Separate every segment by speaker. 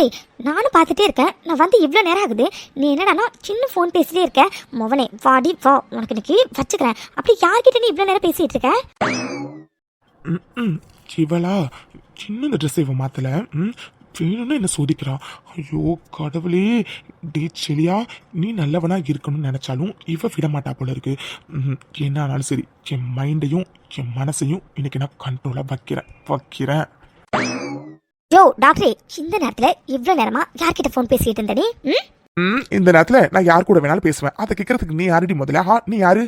Speaker 1: டாக்டரே நானும் பார்த்துட்டே இருக்கேன். நான் வந்து இவ்வளோ நேரம் ஆகுது, நீ என்னடானா சின்ன ஃபோன் பேசிட்டே இருக்க. மொவனே வாடி வா, உனக்கு இன்னைக்கு வச்சுக்கிறேன். அப்படி யார்கிட்ட நீ இவ்வளோ நேரம் பேசிட்டு இருக்க?
Speaker 2: இவளா சின்ன இந்த ட்ரெஸ் இவன் மாத்தல. வேணும்னு என்ன சோதிக்கிறான். ஐயோ கடவுளே. டே செலியா, நீ நல்லவனா இருக்கணும்னு நினைச்சாலும் இவ விட மாட்டா போல இருக்கு. என்ன ஆனாலும் சரி, என் மைண்டையும் என் மனசையும் இன்னைக்கு நான் கண்ட்ரோலா வைக்கிறேன்.
Speaker 1: யோ டாக்டரே, இந்த நேரத்துல இவ்வளோ நேரமா யார்கிட்ட ஃபோன் பேசிட்டு இருந்த நீ?
Speaker 2: இந்த நேரத்துல நான் யார் கூட வேணாலும் பேசுவேன். அதை கேட்கறதுக்கு நீ யாருடி முதல்ல? நீ யாரு?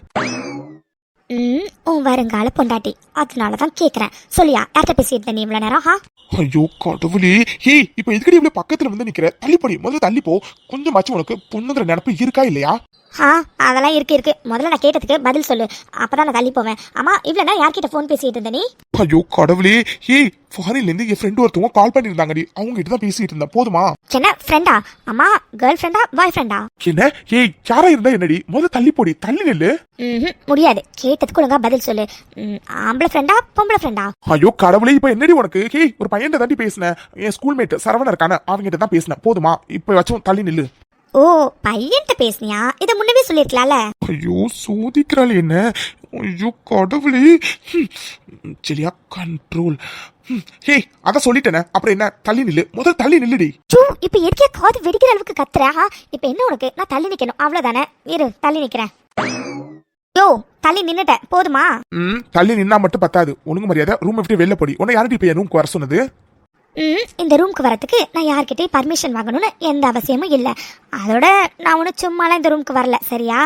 Speaker 1: உன் வருங்கால பொண்டாட்டி, அதனாலதான் கேக்குறேன். சொல்லியா யார்கிட்ட பேசிட்டு நீ இவ்வளவு நேரம்?
Speaker 2: ஐயோ கடவுளே. ஏய், இப்ப எதுக்கடி இவ்வளவு பக்கத்துல வந்து நிக்கிற? தள்ளிப்படி, முதல்ல தள்ளிப்போ. கொஞ்சமாச்சும் உனக்கு பொண்ணுங்கிற நினப்பு இருக்கா இல்லையா?
Speaker 1: அதெல்லாம் இருக்கு. முதல்ல நான் கேட்டதுக்கு பதில் சொல்லு, அப்பதான் நான் தள்ளி போவேன். ஆமா, இவ்வளவு நேரம் யார்கிட்ட போன் பேசிட்டு இருந்த நீ?
Speaker 2: ஐயோ கடவுளே. ஏய், ஃபாரின்ல இருந்து என் ஃப்ரெண்ட் ஒருத்தவங்க கால் பண்ணிருந்தாங்கடி, அவங்க கிட்ட தான் பேசிட்டு இருந்தேன். போதுமா?
Speaker 1: என்ன ஃப்ரெண்டா? அம்மா கேர்ள் ஃப்ரெண்டா பாய் ஃப்ரெண்டா?
Speaker 2: என்ன? ஏய், யாரா இருந்தா என்னடி? முதல்ல தள்ளி போடி, தள்ளி நில்லு.
Speaker 1: முடியாது, கேட்டதுக்கு ஒழுங்கா பதில் சொல்லு. ஆம்பளை ஃப்ரெண்டா பொம்பளை ஃப்ரெண்டா?
Speaker 2: ஐயோ கடவுளே, இப்ப என்னடி உனக்கு? ஏய், ஒரு பையன் தாண்டி பேசினேன். என் ஸ்கூல்மேட் சரவணன் இருக்கான, அவங்க கிட்ட தான் பேசினேன். போதுமா? இப்ப வச்சும் தள்ளி நில்லு.
Speaker 1: ஓ, பையன்ட்ட பேசுனியா? இதை முன்னவே சொல்லிருக்கலாம்ல.
Speaker 2: ஐயோ சோதிக்கிறாள் என்ன. ஐயோ கடவுளே. சரியா கண்ட்ரோல். ஏய், அத சொல்லிட்டேனே, அப்புறம் என்ன? தள்ளி நில்லு, முதல்ல தள்ளி நில்லுடி.
Speaker 1: இப்ப எதுக்கே காது வெடிக்கிற அளவுக்கு கத்துற? இப்ப என்ன உனக்கு? நான் தள்ளி நிக்கணும் அவ்வளவுதானே? இரு, தள்ளி நிக்கிறேன். யோ, தள்ளி நின்னுட்ட, போதுமா?
Speaker 2: தள்ளி நின்னா மட்டும் பத்தாது. ஒழுங்கு மரியாதை ரூம் விட்டு வெளில போடி. உன்னை யார்கிட்ட இப்ப ரூம்க்கு வர சொன்னது?
Speaker 1: இந்த ரூம்க்கு வரதுக்கு நான் யார்கிட்டயும் பர்மிஷன் வாங்கணும்னு எந்த அவசியமும் இல்லை. அதோட நான் ஒன்றும் சும்மாலாம் இந்த ரூம்க்கு வரல, சரியா?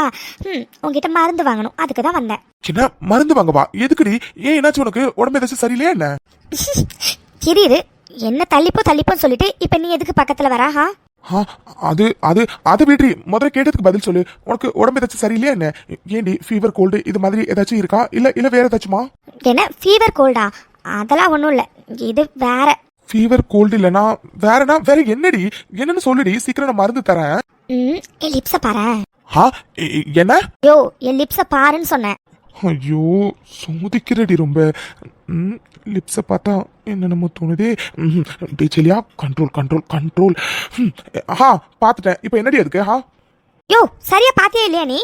Speaker 1: உங்ககிட்ட மருந்து வாங்கணும், அதுக்கு தான் வந்தேன்.
Speaker 2: என்ன மருந்து வாங்கவா? எதுக்குடி? ஏன் என்னாச்சு உனக்கு? உடம்பு ஏதாச்சும் சரியில்லையா என்ன?
Speaker 1: இரு, என்ன தள்ளிப்போன்னு சொல்லிட்டு இப்ப நீ எதுக்கு பக்கத்துல வரா?
Speaker 2: அது வீட்ரி, முதல்ல கேட்டதுக்கு பதில் சொல்லு. உனக்கு உடம்பு ஏதாச்சும் சரியில்லையா என்ன? ஏண்டி ஃபீவர் கோல்டு இது மாதிரி ஏதாச்சும் இருக்கா? இல்ல வேற ஏதாச்சுமா?
Speaker 1: என்ன ஃபீவர் கோல்டா? அதெல்லாம் ஒண்ணும் இல்ல, இது வேற.
Speaker 2: ஃபீவர் கோல்டு இல்லனா வேற என்னடி? என்னன்னு சொல்லுடி, சீக்கிரம் நான் மருந்து தரேன்.
Speaker 1: என் லிப்ஸ பாரு.
Speaker 2: என்ன?
Speaker 1: யோ, என் லிப்ஸ பாருன்னு சொன்னேன்.
Speaker 2: ஐயோ சோதிக்கிறடி ரொம்ப. லிப்ஸ பார்த்தா என்னென்னமோ தோணுதே. டீச்சலியா, கண்ட்ரோல். பாத்துட்டேன். இப்ப என்னடி அதுக்கு?
Speaker 1: யோ, சரியா பாத்தியா இல்லையா நீ?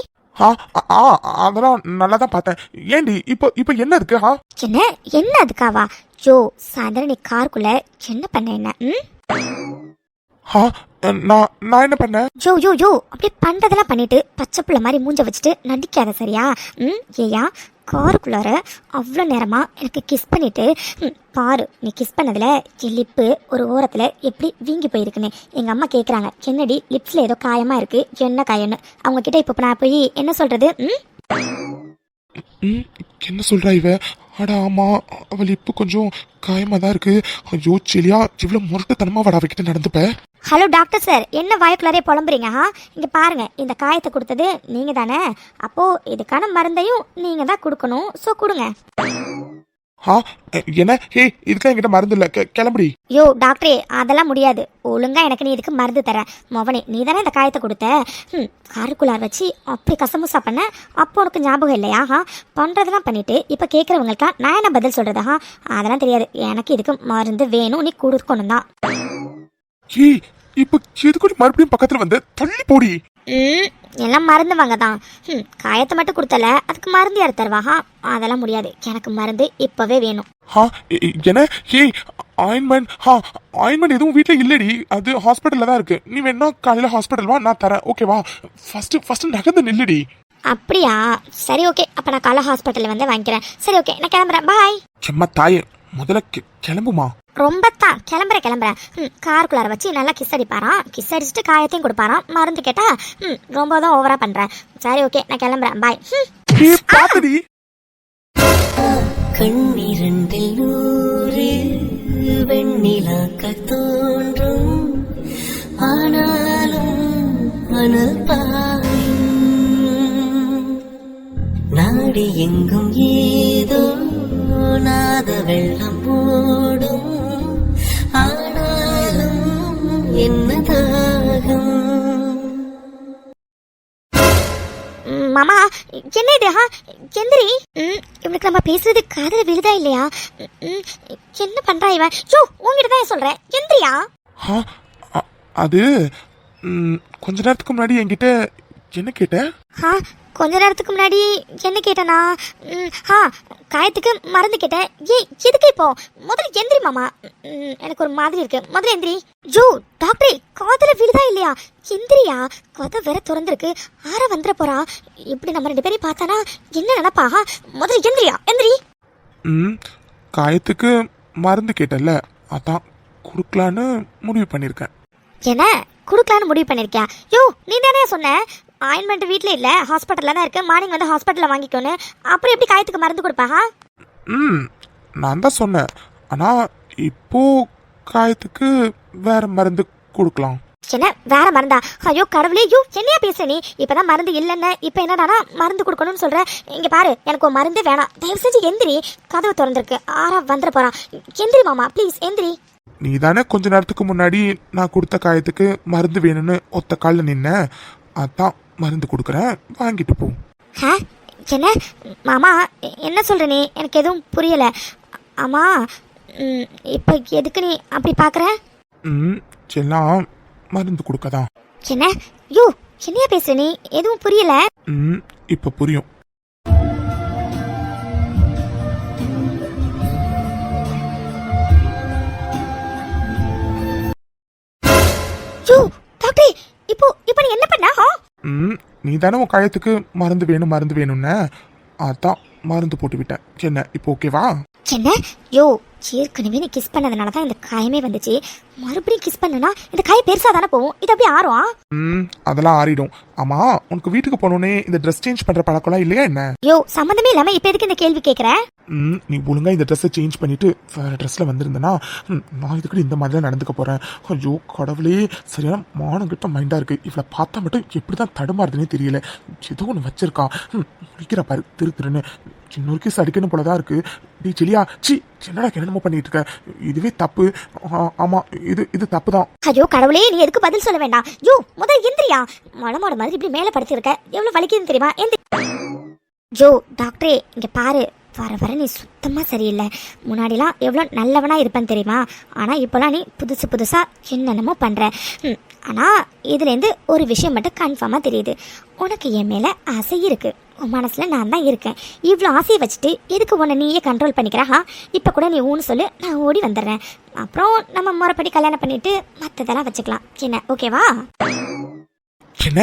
Speaker 2: அதெல்லாம் நல்லா தான் பார்த்தேன். ஏண்டி இப்ப என்ன அதுக்கு?
Speaker 1: என்ன அதுக்காவா? யோ, சாயந்தரம் நீ காருக்குள்ள என்ன பண்ண? என்ன
Speaker 2: நான் என்ன பண்ணேன்?
Speaker 1: யோ அப்படி பண்றதெல்லாம் பண்ணிட்டு பச்சை பிள்ளை மாதிரி மூஞ்ச வச்சுட்டு நடிக்காத, சரியா? ஏயா, காருக்குள்ளார அவ்வளோ நேரமா எனக்கு கிஸ் பண்ணிட்டு பாரு, நீ கிஸ் பண்ணதுல என் லிப்பு ஒரு ஓரத்துல எப்படி வீங்கி போயிருக்குன்னு எங்க அம்மா கேக்குறாங்க. என்னடி லிப்ஸ்ல ஏதோ காயமா இருக்கு, என்ன காயம்னு. அவங்க கிட்ட இப்ப நான் போய் என்ன சொல்றது?
Speaker 2: என்ன சொல்றா இவ? அடா ஆமா, அவள் இப்ப கொஞ்சம் காயமா தான் இருக்கு. ஐயோ செலியா, இவ்வளவு முரட்டுத்தனமா வட அவகிட்ட நடந்துப்ப.
Speaker 1: ஹலோ டாக்டர் சார், என்ன வாய்க்குள்ளாரே புலம்புறீங்க? இங்க பாருங்க, இந்த காயத்தை கொடுத்தது நீங்க தானே, அப்போ இதுக்கான மருந்தையும் நீங்க தான் கொடுக்கணும். சோ கொடுங்க.
Speaker 2: என்ன? ஹே, இதுக்கு என்கிட்ட மருந்து இல்ல, கிளம்புடி.
Speaker 1: யோ டாக்டரே, அதெல்லாம் முடியாது. ஒழுங்கா எனக்கு நீ இதுக்கு மருந்து தர. மொவனே, நீ தானே இந்த காயத்தை கொடுத்த. காருக்குள்ளார் வச்சு அப்படி கசமுசா பண்ண, அப்போ உனக்கு ஞாபகம் இல்லையா? பண்றதெல்லாம் பண்ணிட்டு இப்ப கேட்கறவங்களுக்கா நான் என்ன பதில் சொல்றதா? அதெல்லாம் தெரியாது. எனக்கு இதுக்கு மருந்து வேணும், நீ கொடுக்கணும் தான்.
Speaker 2: இப்ப எதுக்கு மறுபடியும் பக்கத்துல வந்து? தள்ளி போடி.
Speaker 1: எல்லாம் மருந்து வாங்க தான். காயத்தை மட்டும் கொடுத்தல, அதுக்கு மருந்து யார் தருவா? அதெல்லாம் முடியாது. எனக்கு மருந்து இப்பவே வேணும்.
Speaker 2: என்ன? ஆயின்மெண்ட் எதுவும் வீட்டுல இல்லடி, அது ஹாஸ்பிட்டல்ல தான் இருக்கு. நீ வேணா காலையில ஹாஸ்பிட்டல் வா, நான் தரேன். ஓகேவா? ஃபர்ஸ்ட் நகர்ந்து நில்லுடி.
Speaker 1: அப்படியா? சரி ஓகே, அப்ப நான் காலைல ஹாஸ்பிட்டல்ல வந்து வாங்கிக்கிறேன். சரி ஓகே, நான் கிளம்புறேன். பாய்.
Speaker 2: செம்ம தாயே, முதல்ல கிளம்புமா.
Speaker 1: ரொம்ப தான் கிளம்புறேன். காருக்குள்ளார வச்சு நல்லா கிஸ் அடிப்பாராம். கிஸ் அடிச்சுட்டு காயத்தையும் கொடுப்பாராம். மருந்து கேட்டா ரொம்ப தான் ஓவரா பண்றேன். சரி ஓகே, நான் கிளம்புறேன். பாய்.
Speaker 2: பாத்துடி.
Speaker 3: கண்ணிரண்டில் நூறு வெண்ணிலாக்கள் தோன்றும், ஆனாலும் அனுப்பாயும் நாடி எங்கும் ஏதோ நாத வெள்ளம் போடும், ஆனாலும் என்ன தாகம்.
Speaker 1: மாமா, என்ன இது? எந்திரி. இவனுக்கு நம்ம பேசுறது காதல விழுதா இல்லையா? என்ன பண்றா இவன்? யோ, உங்ககிட்ட தான் சொல்றேன், எந்திரியா.
Speaker 2: அது கொஞ்ச நேரத்துக்கு முன்னாடி என்கிட்ட என்ன கேட்ட?
Speaker 1: கொஞ்ச நேரத்துக்கு முன்னாடி என்ன கேட்டேனா? காயத்துக்கு மருந்து கேட்டேன். எதுக்கு இப்போ? முதல்ல எந்திரி மாமா. எனக்கு ஒரு மாதிரி இருக்கு. முதல்ல எந்திரி. ஜோ டாக்டரே, காதுல விழுதா இல்லையா? எந்திரியா, கதை வேற திறந்திருக்கு. ஆற வந்துட போறா. இப்படி நம்ம 2 பேரையும் பார்த்தானா என்ன நினைப்பா? முதல்ல எந்திரியா, எந்திரி.
Speaker 2: காயத்துக்கு மருந்து கேட்டல, அதான் கொடுக்கலான்னு முடிவு பண்ணியிருக்கேன்.
Speaker 1: என்ன கொடுக்கலான்னு முடிவு பண்ணிருக்கியா? யோ நீ தானே சொன்ன ஆயின்மெண்ட் வீட்டில் இல்லை ஹாஸ்பிட்டலில் தான் இருக்கு, மார்னிங் வந்து ஹாஸ்பிட்டலில் வாங்கிக்கோன்னு. அப்புறம் எப்படி காயத்துக்கு மருந்து கொடுப்பா?
Speaker 2: நான் தான் சொன்னேன். ஆனால் இப்போ காயத்துக்கு வேற மருந்து கொடுக்கலாம்.
Speaker 1: என்ன வேற மருந்தா? ஐயோ கடவுளே, யோ என்னையா பேசுற நீ? இப்பதான் மருந்து இல்லைன்னு இப்போ என்னடானா மருந்து கொடுக்கணும்னு சொல்ற. இங்க பாரு, எனக்கு ஒரு மருந்து வேணாம். தயவு செஞ்சு எந்திரி, கதவு திறந்திருக்கு. ஆறா வந்துட போறான். எந்திரி மாமா, ப்ளீஸ் எந்திரி.
Speaker 2: நீ தானே கொஞ்ச நேரத்துக்கு முன்னாடி நான் கொடுத்த காயத்துக்கு மருந்து வேணும்னு ஒத்த காலில் நின்ன, அதான் மருந்து கொடுக்குறேன், வாங்கிட்டு போ.
Speaker 1: என்ன மாமா என்ன சொல்ற நீ? எனக்கு எதுவும் புரியல. ஆமா, இப்போ எதுக்கு நீ அப்படி பார்க்குற?
Speaker 2: எல்லாம் மருந்து கொடுக்கதான்.
Speaker 1: என்ன யோ என்னையா பேசுற நீ? எதுவும் புரியல.
Speaker 2: இப்போ புரியும்.
Speaker 1: யோ டாக்டரே, இப்போ நீ என்ன பண்ண?
Speaker 2: நீ தானே உன் காயத்துக்கு மருந்து வேணும்னு, அதான் மருந்து போட்டு விட்டேன். என்ன இப்போ ஓகேவா?
Speaker 1: என்ன யோ, ஏற்கனவே நீ கிஸ் பண்ணதுனால தான் இந்த காயமே வந்துச்சு. மறுபடியும் கிஸ் பண்ணனா இந்த காயம் பெருசா தானே போகும். இது அப்படியே ஆறும்.
Speaker 2: அதெல்லாம் ஆறிடும். ஆமா, உனக்கு வீட்டுக்கு போனோடனே இந்த ட்ரெஸ் சேஞ்ச் பண்ற பழக்கம்லாம் இல்லையா என்ன?
Speaker 1: யோ சம்மந்தமே இல்லாம இப்ப எதுக்கு இந்த கேள்வி கேக்குற?
Speaker 2: நீ ஒழுங்கா இந்த ட்ரெஸ்ஸை சேஞ்ச் பண்ணிட்டு வேற ட்ரெஸ்ல வந்திருந்தனா நான் இதுக்கு இந்த மாதிரி தான் நடந்துக்க போறேன். ஐயோ கடவுளே, சரியான மானங்கிட்ட மைண்டா இருக்கு. இவளை பார்த்தா மட்டும் எப்படிதான் தடுமாறுதுன்னே தெரியல. ஏதோ ஒன்று வச்சிருக்கா. முடிக்கிற பாரு திருன்னு. இன்னொரு கேஸ் அடிக்கணும் போலதான் இருக்கு. நீ செலியா, சி என்னடா என்னமோ பண்ணிட்டு இருக்க? இதுவே தப்பு. ஆமா, இது தப்பு தான்.
Speaker 1: ஐயோ கடவுளே, நீ எதுக்கு பதில் சொல்ல வேண்டாம். யோ முதல் எந்திரியா. மலமோட மாதிரி இப்படி மேல படுத்திருக்க, எவ்வளவு வலிக்குதுன்னு தெரியுமா? ஜோ டாக்டரே இங்க பாரு, வர நீ சுத்தமாக சரியில்லை. முன்னாடிலாம் எவ்வளோ நல்லவனா இருப்பேன்னு தெரியுமா? ஆனால் இப்போலாம் நீ புதுசா என்னென்னமோ பண்ணுற. ஆனால் இதுலேருந்து ஒரு விஷயம் மட்டும் கன்ஃபார்மாக தெரியுது. உனக்கு என் மேலே ஆசை இருக்குது. உன் மனசில் நான் தான் இருக்கேன். இவ்வளோ ஆசையை வச்சுட்டு எதுக்கு உன்னை நீயே கண்ட்ரோல் பண்ணிக்கிறா? இப்போ கூட நீ ஊன்னு சொல்லு, நான் ஓடி வந்துடுறேன். அப்புறம் நம்ம முறைப்படி கல்யாணம் பண்ணிவிட்டு மற்றதெல்லாம் வச்சுக்கலாம். என்ன ஓகேவா?
Speaker 2: என்ன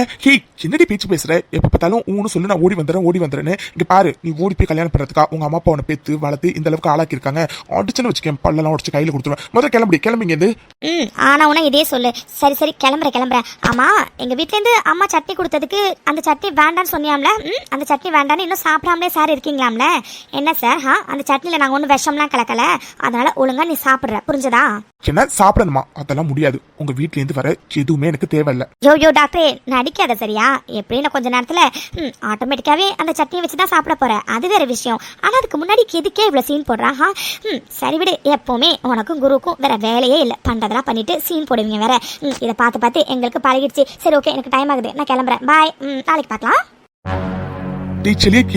Speaker 2: என்னடி பேச்சு பேசுற? எப்ப பார்த்தாலும் ஊன்னு சொல்லி நான் ஓடி வந்துடுறேன்னு. இங்க பாரு, நீ ஓடி போய் கல்யாணம் பண்றதுக்கா உங்க அம்மா அப்பா உன்னை பெத்து வளர்த்து இந்த அளவுக்கு ஆளாக்கி இருக்காங்க. அடிச்சுன்னு வச்சுக்கேன், பல்லெல்லாம் உடச்சு கையில கொடுத்துருவேன். முதல்ல கிளம்பிங்க. இது
Speaker 1: ஆனா உன இதே சொல்லு. சரி கிளம்புறேன். ஆமா, எங்க வீட்ல இருந்து அம்மா சட்னி கொடுத்ததுக்கு அந்த சட்னி வேண்டான்னு சொன்னியாம்ல. அந்த சட்னி வேண்டான்னு இன்னும் சாப்பிடாமலே சார் இருக்கீங்களாம்ல. என்ன சார், அந்த சட்னில நாங்க ஒன்றும் விஷம்லாம் கலக்கல. அதனால ஒழுங்கா நீ சாப்பிடுற, புரிஞ்சதா?
Speaker 2: என்ன சாப்பிடணுமா? அதெல்லாம் முடியாது. உங்க வீட்ல இருந்து வர எதுவுமே எனக்கு தேவையில்ல.
Speaker 1: யோ டாக்டரே, நடிக்காத சரியா? எப்படின்னு நான் கொஞ்ச நேரத்துல ஆட்டோமேட்டிக்காவே அந்த சட்னியை வச்சுதான் சாப்பிட போறேன். அது வேற விஷயம். ஆனா அதுக்கு முன்னாடி எதுக்கே இவ்வளவு சீன் போடுறா? சரி விடு, எப்பவுமே உனக்கும் குருவுக்கும் வேற வேலையே இல்லை. பண்றதெல்லாம் பண்ணிட்டு சீன் போடுவீங்க வேற. இதை பார்த்து எங்களுக்கு பழகிடுச்சு. சரி ஓகே, எனக்கு டைம் ஆகுது, நான் கிளம்புறேன். பாய், நாளைக்கு பார்க்கலாம்.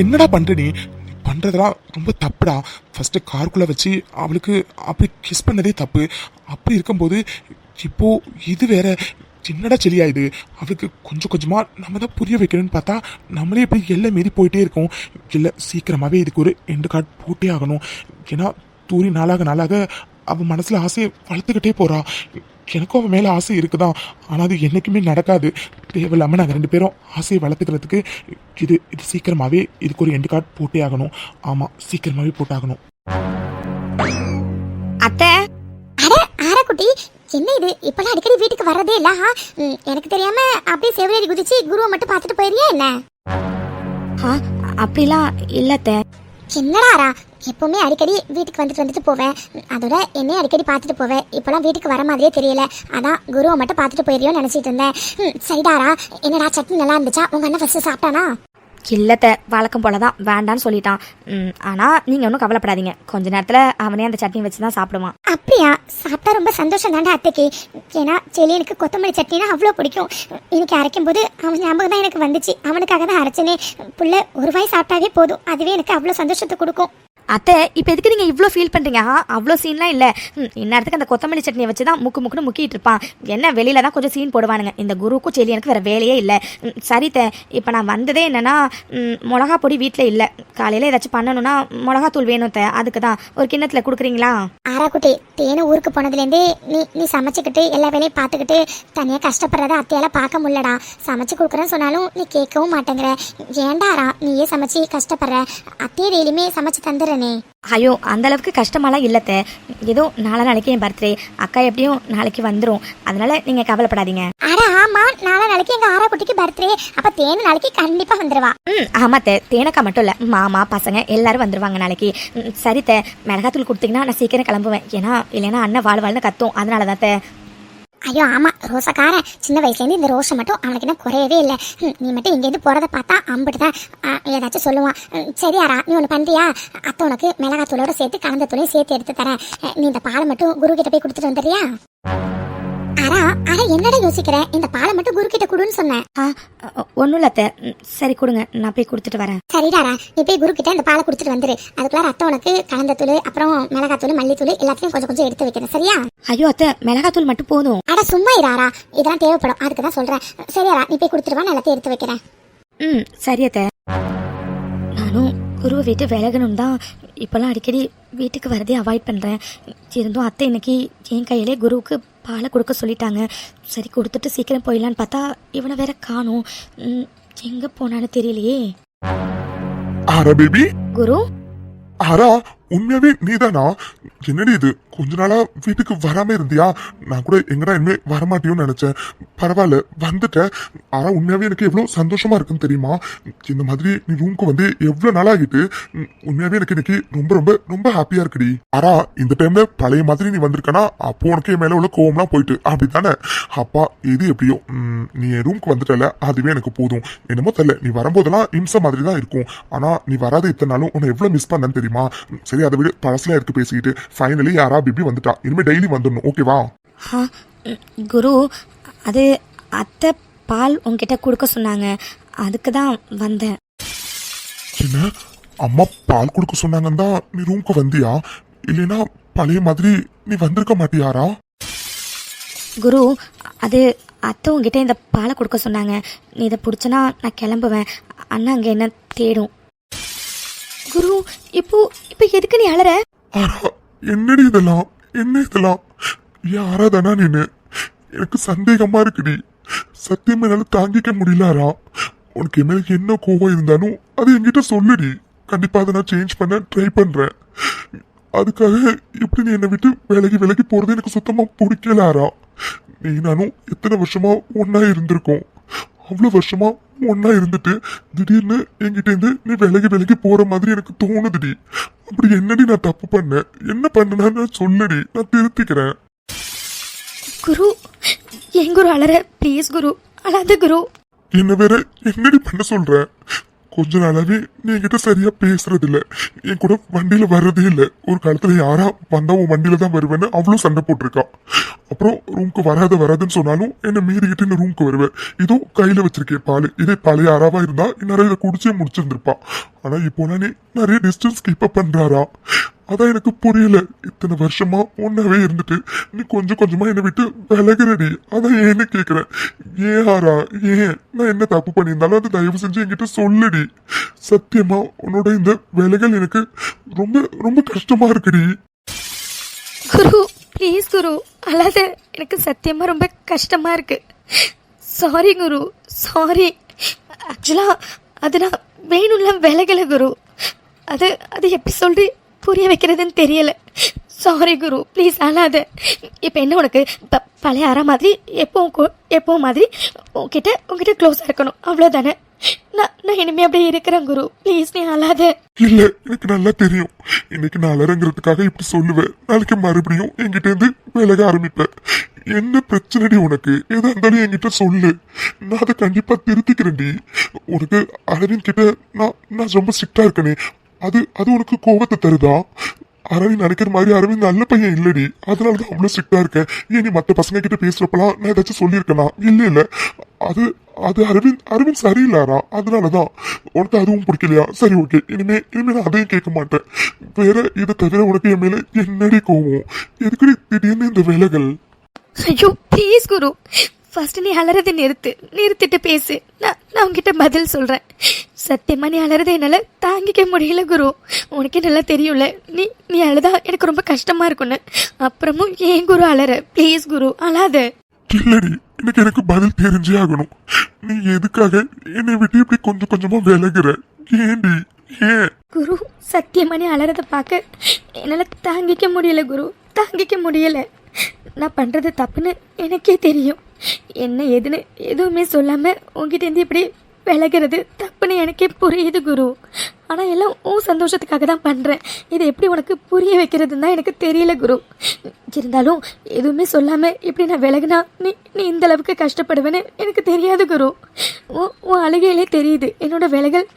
Speaker 2: என்னடா பண்ற நீ? பண்றதெல்லாம் ரொம்ப தப்புடா. ஃபர்ஸ்ட் காருக்குள்ள வச்சு அவளுக்கு அப்படி கிஸ் பண்ணதே தப்பு. அப்படி இருக்கும்போது இப்போ இது வேற. என்னடா செலியா இது? அவளுக்கு கொஞ்சமா நம்ம தான் புரிய வைக்கணும்னு பார்த்தா நம்மளே இப்படி எல்லாம் மீறி போயிட்டே இருக்கோம். இல்லை, சீக்கிரமாவே இதுக்கு ஒரு எண்டு கார்டு போட்டே ஆகணும். ஏன்னா தூரி நாளாக அவன் மனசுல ஆசையை வளர்த்துக்கிட்டே போறா. எனக்கும் அவன் மேல ஆசை இருக்குதான், ஆனா அது என்னைக்குமே நடக்காது. தேவையில்லாம நாங்கள் 2 பேரும் ஆசையை வளர்த்துக்கிறதுக்கு இது சீக்கிரமாவே இதுக்கு ஒரு எண்டு கார்டு போட்டே ஆகணும். ஆமா, சீக்கிரமாவே போட்டாகணும்.
Speaker 1: அத்தை, குட்டி என்ன இது? இப்பெல்லாம் அடிக்கடி வீட்டுக்கு வர்றதே இல்ல. எனக்கு தெரியாம அப்படியே செவரேறி குதிச்சு குருவை மட்டும் பார்த்துட்டு போயிருவியா என்ன? அப்படிலாம் இல்லத்த. என்னடாரா, எப்பவுமே அடிக்கடி வீட்டுக்கு வந்துட்டு போவேன். அதோட என்னையும் அடிக்கடி பார்த்துட்டு போவேன். இப்பெல்லாம் வீட்டுக்கு வர மாதிரியே தெரியல. அதான் குருவை மட்டும் பார்த்துட்டு போயிருவியோன்னு நினைச்சிட்டு இருந்தேன். சரிடாரா, என்னடா சட்னி நல்லா இருந்துச்சா? உங்க அண்ணன் ஃபர்ஸ்ட் சாப்பிட்டானா?
Speaker 4: இல்லத்த, வழக்கம் போலதான் வேண்டான்னு சொல்லிட்டான். ஆனா நீங்க ஒன்றும் கவலைப்படாதீங்க, கொஞ்ச நேரத்துல அவனே அந்த சட்னி வச்சுதான் சாப்பிடுவான்.
Speaker 1: அப்படியா? சாப்பிட்டா ரொம்ப சந்தோஷம் தாண்டா அத்தைக்கு. ஏன்னா செலி எனக்கு கொத்தமல்லி சட்னினா அவ்வளோ பிடிக்கும். எனக்கு அரைக்கும் போது அவன் ஞாபகம் தான் எனக்கு வந்துச்சு. அவனுக்காக தான் அரைச்சனே. புள்ள ஒரு வாய் சாப்பிட்டாவே போதும், அதுவே எனக்கு அவ்வளோ சந்தோஷத்தை கொடுக்கும்.
Speaker 4: அத்தை இப்போ எதுக்கு நீங்கள் இவ்வளோ ஃபீல் பண்ணுறீங்க? அவ்வளோ சீன்லாம் இல்லை. இந்நேரத்துக்கு அந்த கொத்தமல்லி சட்னியை வச்சு தான் முக்குன்னு முக்கிட்டு இருப்பான். என்ன வெளியில தான் கொஞ்சம் சீன் போடுவானுங்க. இந்த குருவுக்கும் செல்லியனுக்கு வேறு வேலையே இல்லை. சரித்த, இப்போ நான் வந்ததே என்னன்னா, மிளகா பொடி வீட்டில் இல்லை. காலையில் ஏதாச்சும் பண்ணணும்னா மிளகாத்தூள் வேணும் த, அதுக்கு தான். ஒரு கிண்ணத்தில் கொடுக்குறீங்களா?
Speaker 1: ஆராக்குட்டி, தேனு ஊருக்கு போனதுலேருந்தே நீ சமைச்சுக்கிட்டு எல்லா வேலையும் பார்த்துக்கிட்டு தனியாக கஷ்டப்படுறத அத்தையால பார்க்க முடியலடா. சமைச்சு கொடுக்குறேன்னு சொன்னாலும் நீ கேட்கவும் மாட்டேங்கிற. ஏண்டாரா நீயே சமைச்சு கஷ்டப்படுற? அத்தையே டெய்லியுமே சமைச்சு தந்துடுறேனே.
Speaker 4: ஐயோ, அந்த அளவுக்கு கஷ்டமாலாம் இல்லத்த. ஏதோ நாளைக்கு என் பர்த்டே, அக்கா எப்படியும் நாளைக்கு வந்துடும். அதனால நீங்கள் கவலைப்படாதீங்க.
Speaker 1: அட ஆமா, நாளைக்கு எங்கள் ஆராக்குட்டிக்கு பர்த்டே. அப்போ தேனு நாளைக்கு கண்டிப்பாக வந்துடுவா.
Speaker 4: ஆமாத்த, தேனக்கா மட்டும் இல்லை, மாமா பசங்க எல்லாரும் வந்துடுவாங்க நாளைக்கு. சரித்த, மிளகாத்தூள் கொடுத்தீங்கன்னா நான் சீக்கிரம் கிளம்புவேன். ஏன்னா இல்லைன்னா அண்ணன் வாழ்னு கத்தும். அதனால தான்.
Speaker 1: ஐயோ ஆமாம், ரோசக்காரன் சின்ன வயசுலேருந்து இந்த ரோஷம் மட்டும் அவனுக்கு என்ன குறையவே இல்லை. நீ மட்டும் இங்கேருந்து போகிறத பார்த்தா அம்பிட்டு தான் ஏதாச்சும் சொல்லுவான். சரியாரா, நீ ஒன்று பண்ணுறியா? அத்தை உனக்கு மிளகாத்தூளோட சேர்த்து கலந்த தூளையும் சேர்த்து எடுத்து தரேன். நீ இந்த பாலை மட்டும் குரு கிட்ட போய் கொடுத்துட்டு வந்துடுறியா? என்னடா யோசிக்கிறேன்? இந்த பாலை மட்டும் குரு கிட்ட கொடுன்னு சொன்னேன்.
Speaker 4: ஒன்றும் இல்லை அத்தை. சரி கொடுங்க, நான் போய் கொடுத்துட்டு வரேன்.
Speaker 1: சரிடாரா, நீ போய் குரு கிட்ட இந்த பாலை கொடுத்துட்டு வந்துரு. அதுக்குள்ள அத்தை உனக்கு கலந்த தூள், அப்புறம் மிளகாத்தூள், மல்லித்தூள் எல்லாத்தையும் கொஞ்சம் கொஞ்சம் எடுத்து வைக்கிறேன். சரியா?
Speaker 4: ஐயோ அத்தை, மிளகாத்தூள் மட்டும் போதும்.
Speaker 1: அட சும்மா இராரா, இதெல்லாம் தேவைப்படும், அதுக்கு தான் சொல்றேன். சரியாரா, நீ போய் கொடுத்துருவா, நான் எல்லாத்தையும் எடுத்து வைக்கிறேன்.
Speaker 4: சரி அத்தை. நானும் குருவை வீட்டு விலகணும் தான் இப்போல்லாம் அடிக்கடி வீட்டுக்கு வரதே அவாய்ட் பண்ணுறேன். இருந்தும் அத்தை இன்னைக்கு என் கையிலே குருவுக்கு பாலை கொடுக்க சொல்லிட்டாங்க. சரி கொடுத்துட்டு சீக்கிரம் போயிடலான்னு பார்த்தா இவனை வேற காணும். எங்கே போனான்னு தெரியலையே.
Speaker 2: ஆரா பேபி,
Speaker 4: குரு
Speaker 2: ஆரா உண்மையாவே நீதானா? என்னடி இது, கொஞ்ச நாளா வீட்டுக்கு வராம இருந்தியா? நான் கூட எங்கடா இனிமே வரமாட்டியோன்னு நினைச்சேன். பரவாயில்ல, வந்துட்டேன். ஆனா உண்மையாவே எனக்கு எவ்வளவு சந்தோஷமா இருக்குன்னு தெரியுமா? இந்த மாதிரி நீ ரூம்க்கு வந்து எவ்வளவு நாள் ஆகிட்டு. உண்மையாவே எனக்கு இன்னைக்கு ரொம்ப ரொம்ப ரொம்ப ஹாப்பியா இருக்குடி. ஆனா இந்த டைம்ல பழைய மாதிரி நீ வந்திருக்கனா, அப்போ உனக்கு என் மேல உள்ள கோவம்லாம் போயிட்டு அப்படித்தானே? அப்பா இது எப்படியோ நீ என் ரூம்க்கு வந்துட்டல, அதுவே எனக்கு போதும். என்னமோ தெரியல, நீ வரும்போதெல்லாம் இம்ச மாதிரி தான் இருக்கும். ஆனா நீ வராத இத்தனை நாளும் உன்னை எவ்வளவு மிஸ் பண்ணன்னு தெரியுமா? சரி, அதை விட பழசுல இருக்கு பேசிக்கிட்டு. ஃபைனலி யாரா பிபி வந்துட்டா, இனிமே டெய்லி வந்துடணும், ஓகேவா?
Speaker 4: குரு, அது அத்தை பால் உங்ககிட்ட கொடுக்க சொன்னாங்க, அதுக்கு தான் வந்தேன்.
Speaker 2: என்ன, அம்மா பால் கொடுக்க சொன்னாங்கன்னு தான் நீ ரூம்க்கு வந்தியா? இல்லைன்னா பழைய மாதிரி நீ வந்திருக்க மாட்டியாரா?
Speaker 4: குரு, அது அத்தை உங்ககிட்ட இந்த பாலை கொடுக்க சொன்னாங்க. நீ இதை பிடிச்சனா நான் கிளம்புவேன். அண்ணா அங்கே என்ன தேடும். குரு, இப்போ எதுக்கு நீ அழற?
Speaker 2: என்னடி இதெல்லாம், என்ன இதெல்லாம்? யாரா தானா நீனு? எனக்கு சந்தேகமா இருக்குடி. சத்தியமா என்னால தாங்கிக்க முடியலாரா? உனக்கு என் மேல என்ன கோவம் இருந்தாலும் அது என்கிட்ட சொல்லுடி. கண்டிப்பா அதை நான் சேஞ்ச் பண்ண ட்ரை பண்றேன். அதுக்காக இப்படி நீ என்னை விட்டு விலகி போறது எனக்கு சுத்தமா பிடிக்கலாரா? நீ நானும் எத்தனை வருஷமா ஒன்னா இருந்திருக்கோம். அவ்வளவு வருஷமா ஒன்னா இருந்துட்டு திடீர்னு என்கிட்ட இருந்து நீ விலகி போற மாதிரி எனக்கு தோணுதுடி. அப்படி என்னடி நான் தப்பு பண்ணேன்? என்ன பண்ணனா சொல்லுடி, நான் திருத்திக்கிறேன்.
Speaker 4: குரு, என் குரு அழற, ப்ளீஸ் குரு, அழாத குரு.
Speaker 2: என்ன வேற என்னடி பண்ண சொல்ற? கொஞ்ச நாளாவே நீ என்கிட்ட சரியா பேசுறது இல்ல, என் கூட வண்டியில வர்றதே இல்ல. ஒரு காலத்துல யாரா வந்தா உன் வண்டியில தான் வருவேன்னு அவ்வளவு சண்டை போட்டிருக்கா. அப்புறம் ரூம்க்கு வராதுன்னு சொன்னாலும் என்ன மீறிக்கிட்டு இந்த ரூம்க்கு வருவேன். இதோ கையில வச்சிருக்கேன் பால். இதே பழைய யாராவா இருந்தா நிறைய இதை குடிச்சே முடிச்சிருந்திருப்பா. ஆனா இப்போ நானே நிறைய டிஸ்டன்ஸ் கீப் அப் பண்றாரா? அதான் எனக்கு புரியல. இத்தனை வருஷமா ஒன்னாவே இருந்துட்டு நீ கொஞ்சம் கொஞ்சமா என்னை விட்டு விலகுறடி. அதான் ஏன்னு கேக்குறேன். ஏன் ஆரா, ஏன்? நான் என்ன தப்பு பண்ணியிருந்தாலும் அது தயவு செஞ்சு என்கிட்ட சொல்லுடி. சத்தியமா உன்னோட இந்த விலகல் எனக்கு ரொம்ப ரொம்ப கஷ்டமா இருக்குடி.
Speaker 4: குரு ப்ளீஸ் குரு, அழாத. எனக்கு சத்தியமா ரொம்ப கஷ்டமா இருக்கு. சாரி குரு, சாரி. ஆக்சுவலா அது நான் வேணும்ல விலகல குரு. அது எப்படி சொல்லி புரிய வைக்கிறதுன்னு தெரியல. சாரி குரு, ப்ளீஸ் அழாத. இப்போ என்ன உனக்கு பழைய அற மாதிரி எப்பவும் மாதிரி உங்ககிட்ட க்ளோஸாக இருக்கணும், அவ்வளோதானே? நான் இனிமே அப்படியே இருக்கிறேன் குரு, ப்ளீஸ் நீ அழாத.
Speaker 2: இல்ல, எனக்கு நல்லா தெரியும். இன்னைக்கு நான் அலறங்கிறதுக்காக இப்படி சொல்லுவேன். நாளைக்கு மறுபடியும் என்கிட்ட இருந்து விலக ஆரம்பிப்பேன். என்ன பிரச்சனைடி உனக்கு? எதா இருந்தாலும் என்கிட்ட சொல்லு, நான் அதை கண்டிப்பா திருத்திக்கிறேன்டி. உனக்கு அரவிந்த் கிட்ட நான் ரொம்ப ஸ்ட்ரிக்டா இருக்கனே, அது உனக்கு கோபத்தை தருதா? அரவிந்த் நினைக்கிற மாதிரி அரவிந்த் நல்ல பையன் இல்லடி, அதனாலதான் அவ்வளவு ஸ்ட்ரிக்டா இருக்கேன். ஏன் நீ மத்த பசங்க கிட்ட பேசுறப்பலாம் நான் ஏதாச்சும் சொல்லியிருக்கேனா? இல்ல அது அது அரவிந்த் சரியில்லாரா, அதனாலதான். உனக்கு அதுவும் பிடிக்கலையா? சரி ஓகே, இனிமே நான் அதையும் கேட்க மாட்டேன். வேற இதை தவிர உனக்கு என் மேல என்னடி கோவம்? எதுக்குடி திடீர்னு இந்த விலகல்?
Speaker 4: ஐயோ ப்ளீஸ் குரு, ஃபர்ஸ்ட் நீ அலறதை நிறுத்திட்டு பேசு. நான் உங்ககிட்ட பதில் சொல்கிறேன். சத்தியமா நீ அலறதை என்னால் தாங்கிக்க முடியல குரு. உனக்கே நல்லா தெரியும்ல, நீ அழுதா எனக்கு ரொம்ப கஷ்டமாக இருக்கும்னு. அப்புறமும் ஏன் குரு அலற? ப்ளீஸ் குரு அழாத.
Speaker 2: இல்லடி, எனக்கு பதில் தெரிஞ்சே ஆகணும். நீ எதுக்காக என்னை விட்டு இப்படி கொஞ்சம் கொஞ்சமா விலகுற? ஏண்டி? ஏன்
Speaker 4: குரு, சத்தியமா நீ அலறதை பார்க்க என்னால் தாங்கிக்க முடியல குரு, தாங்கிக்க முடியல. நான் பண்ணுறது தப்புன்னு எனக்கே தெரியும். என்ன ஏதுன்னு எதுவுமே சொல்லாமல் உங்ககிட்டேருந்து இப்படி விலகிறது தப்புன்னு எனக்கே புரியுது குரு. ஆனால் எல்லாம் உன் சந்தோஷத்துக்காக தான் பண்ணுறேன். இதை எப்படி உனக்கு புரிய வைக்கிறதுன்னு தான் எனக்கு தெரியல குரு. இருந்தாலும் எதுவுமே சொல்லாமல் இப்படி நான் விலகுனா நீ இந்த அளவுக்கு கஷ்டப்படுவேன்னு எனக்கு தெரியாது குரு. உன் அழுகையிலே தெரியுது என்னோட விலகல்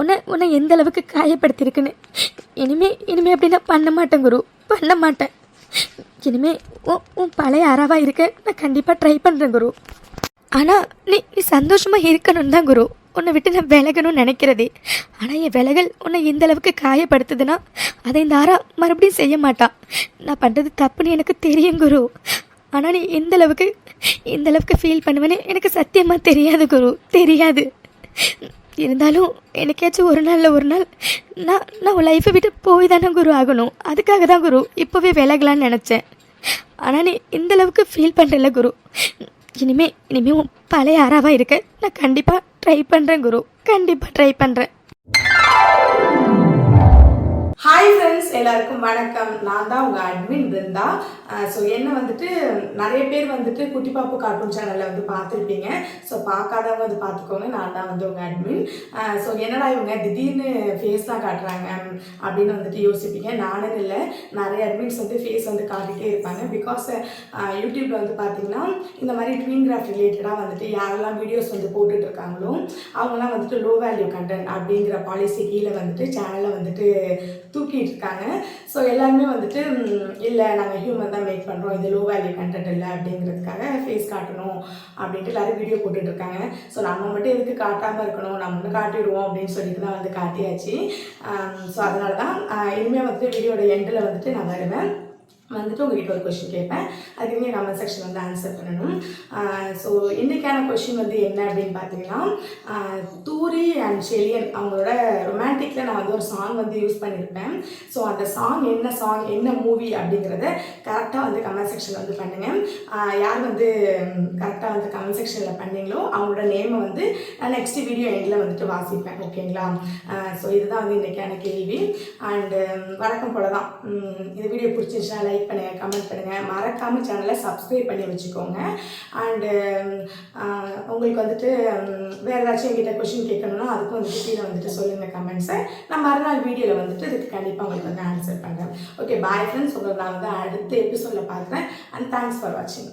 Speaker 4: உன்னை எந்த அளவுக்கு காயப்படுத்தியிருக்குன்னு. இனிமே அப்படி நான் பண்ண மாட்டேன் குரு, பண்ண மாட்டேன். இனிமே உன் பழைய அறாவா இருக்க நான் கண்டிப்பாக ட்ரை பண்ணுறேன் குரு. ஆனால் நீ சந்தோஷமாக இருக்கணும் தான் குரு உன்னை விட்டு நான் விலகணும்னு நினைக்கிறதே. ஆனால் என் விலகல் உன்னை எந்த அளவுக்கு காயப்படுத்துதுன்னா அதை இந்த ஆறா மறுபடியும் செய்ய மாட்டான். நான் பண்ணுறது தப்புன்னு எனக்கு தெரியும் குரு. ஆனால் நீ எந்த அளவுக்கு ஃபீல் பண்ணுவேன்னு எனக்கு சத்தியமாக தெரியாது குரு, தெரியாது. இருந்தாலும் எனக்காச்சும் ஒரு நாள் நான் உன் லைஃப்பை விட்டு போய் தானே குரு ஆகணும். அதுக்காக தான் குரு இப்போவே விலகலான்னு நினச்சேன். ஆனால் நீ இந்த அளவுக்கு ஃபீல் பண்ணுறல குரு. இனிமே உன் பழைய அறாவாக இருக்க நான் கண்டிப்பாக ட்ரை பண்ணுறேன் குரு, கண்டிப்பாக ட்ரை பண்ணுறேன்.
Speaker 5: ஹாய் ஃப்ரெண்ட்ஸ், எல்லாருக்கும் வணக்கம். நான் தான் உங்கள் அட்மின் பிருந்தா. ஸோ என்ன வந்துட்டு நிறைய பேர் வந்துட்டு குட்டி பாப்பு கார்ட்டூன் சேனலில் வந்து பார்த்துருப்பீங்க. ஸோ பார்க்காதவங்க வந்து பார்த்துக்கோங்க. நான் தான் வந்து உங்கள் அட்மின். ஸோ என்னடா இவங்க திடீர்னு ஃபேஸ் தான் காட்டுறாங்க அப்படின்னு வந்துட்டு யோசிப்பீங்க. நானும் இல்லை, நிறைய அட்மின்ஸ் வந்து ஃபேஸ் வந்து காட்டிகிட்டே இருப்பாங்க. பிகாஸ் யூடியூப்பில் வந்து பார்த்திங்கன்னா இந்த மாதிரி ட்வின் கிராஃப்ட் ரிலேட்டடாக வந்துட்டு யாரெல்லாம் வீடியோஸ் வந்து போட்டுட்ருக்காங்களோ அவங்களாம் வந்துட்டு லோ வேல்யூ கண்டென்ட் அப்படிங்கிற பாலிசி கீழே வந்துட்டு சேனலை வந்துட்டு தூக்கிட்டு இருக்காங்க. ஸோ எல்லாருமே வந்துட்டு இல்லை நாங்கள் ஹியூமன் தான் மேக் பண்ணுறோம், இது லோ வேல்யூ கண்டென்ட் இல்லை அப்படிங்கிறதுக்காக ஃபேஸ் காட்டணும் அப்படின்ட்டு எல்லாரும் வீடியோ போட்டுட்ருக்காங்க. ஸோ நம்ம மட்டும் எதுக்கு காட்டாமல் இருக்கணும், நம்ம வந்து காட்டிடுவோம் அப்படின்னு சொல்லிட்டு தான் வந்து காட்டியாச்சு. ஸோ அதனால தான் இனிமேல் வந்துட்டு வீடியோட எண்டில் வந்துட்டு நான் வருவேன், வந்துட்டு உங்ககிட்ட ஒரு கொஷின் கேட்பேன். அதுக்கு நீங்கள் கமெண்ட் செக்ஷன் வந்து ஆன்சர் பண்ணணும். ஸோ இன்றைக்கான கொஷின் வந்து என்ன அப்படின்னு பார்த்தீங்கன்னா, தூரி அண்ட் செலியன் அவங்களோட ரொமான்டிக்கில் நான் வந்து ஒரு சாங் வந்து யூஸ் பண்ணியிருப்பேன். ஸோ அந்த சாங் என்ன மூவி அப்படிங்கிறத கரெக்டாக வந்து கமெண்ட் செக்ஷன் வந்து பண்ணுங்கள். யார் வந்து கரெக்டாக வந்து கமெண்ட் செக்ஷனில் பண்ணீங்களோ அவங்களோட நேமை வந்து நான் நெக்ஸ்ட் வீடியோ எண்டில் வந்துட்டு வாசிப்பேன், ஓகேங்களா? ஸோ இதுதான் வந்து இன்றைக்கான கேள்வி. அண்டு வழக்கம் போல தான் இந்த வீடியோ பிடிச்சிருச்சா லைக் பண்ணுங்கள், கமெண்ட் பண்ணுங்கள், மறக்காமல் சேனலை சப்ஸ்கிரைப் பண்ணி வச்சுக்கோங்க. அண்டு உங்களுக்கு வந்துட்டு வேறு ஏதாச்சும் என்கிட்ட கொஷின் கேட்கணுன்னா அதுக்கும் வந்துட்டு கீழே வந்துட்டு சொல்லுங்கள் கமெண்ட்ஸை. நான் மறுநாள் வீடியோவில் வந்துட்டு இதுக்கு கண்டிப்பாக உங்களுக்கு வந்து ஆன்சர் பண்ணுறேன். Okay, bye friends. உங்களுக்கு நான் வந்து அடுத்த எபிசோடில் பார்க்குறேன். அண்ட் தேங்க்ஸ் ஃபார் வாட்சிங்.